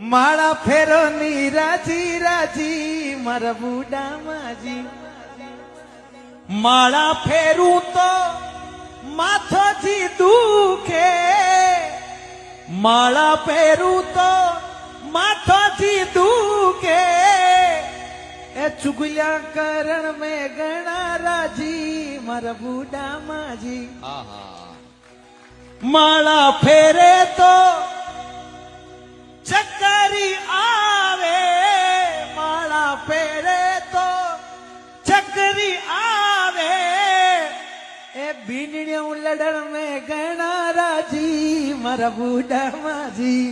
માળા ફેરો ની રાજી રાજી મારા બુડા માજી માળા ફેરું તો માથોથી દુખે માળા ફેરું તો માથોથી દુખે એ ચુગલિયા કરણ મેં ગણા રાજી મારા બુડા માજી માળા ફેરે તો ચક્કરી આવે માળા ફેરે તો ચક્કરી આવે એ બીનણ્યો લડણ મેં ગણા રાજી મારા બુડા માજી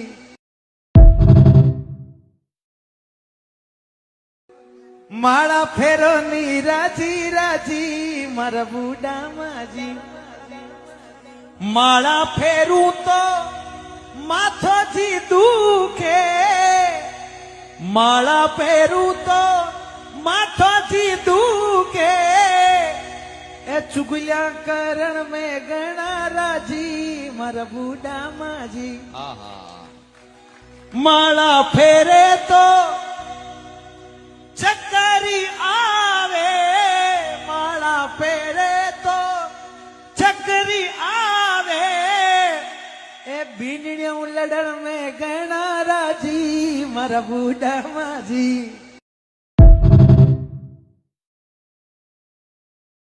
માળા ફેરો ની રાજી રાજી મારા બુડા માજી માળા ફેરું તો માથોથી દુખે માળા ફેરું તો માથોથી દુખે એ ચુગલિયા કરણ મેં ગણા રાજી મારા બુડા માજી માળા ફેરે તો ચક્કરી આવે માળા ફેરે તો ચક્કરી આવે એ બીનણ્યો લડણ મેં ગણા રાજી મારા બુડા માજી